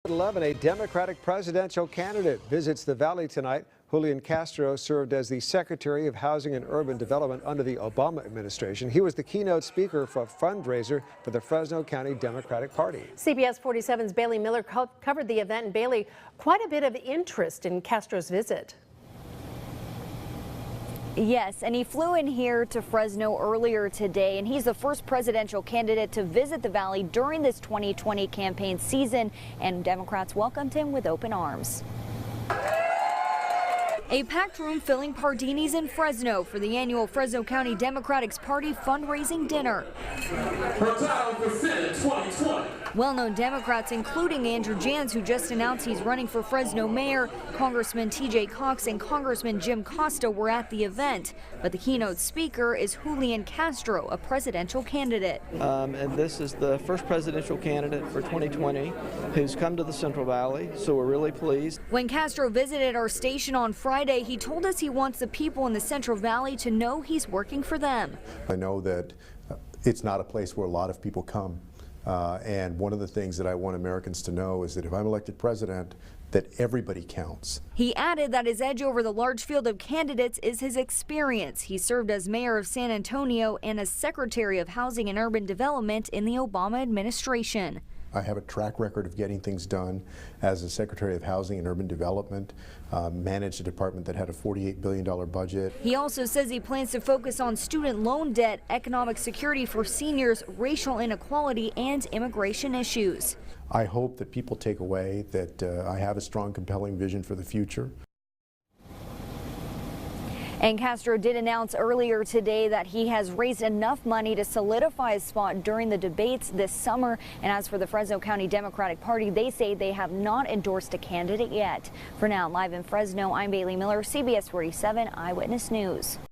At 11, a Democratic presidential candidate visits the Valley tonight. Julian Castro served as the Secretary of Housing and Urban Development under the Obama administration. He was the keynote speaker for a fundraiser for the Fresno County Democratic Party. CBS 47's Bailey Miller covered the event. And Bailey, quite a bit of interest in Castro's visit. Yes, and he flew in here to Fresno earlier today, and he's the first presidential candidate to visit the Valley during this 2020 campaign season, and Democrats welcomed him with open arms. A packed room filling Pardini's in Fresno for the annual Fresno County Democratic Party fundraising dinner. Her title for Senate 2020. Well-known Democrats, including Andrew Jans, who just announced he's running for Fresno mayor, Congressman T.J. Cox and Congressman Jim Costa were at the event. But the keynote speaker is Julian Castro, a presidential candidate. And this is the first presidential candidate for 2020 who's come to the Central Valley, so we're really pleased. When Castro visited our station on Friday, he told us he wants the people in the Central Valley to know he's working for them. I know that it's not a place where a lot of people come. And one of the things that I want Americans to know is that if I'm elected president, that everybody counts. He added that his edge over the large field of candidates is his experience. He served as mayor of San Antonio and as Secretary of Housing and Urban Development in the Obama administration. I have a track record of getting things done as a Secretary of Housing and Urban Development, managed a department that had a $48 billion budget. He also says he plans to focus on student loan debt, economic security for seniors, racial inequality, and immigration issues. I hope that people take away that I have a strong, compelling vision for the future. And Castro did announce earlier today that he has raised enough money to solidify his spot during the debates this summer. And as for the Fresno County Democratic Party, they say they have not endorsed a candidate yet. For now, live in Fresno, I'm Bailey Miller, CBS 47 Eyewitness News.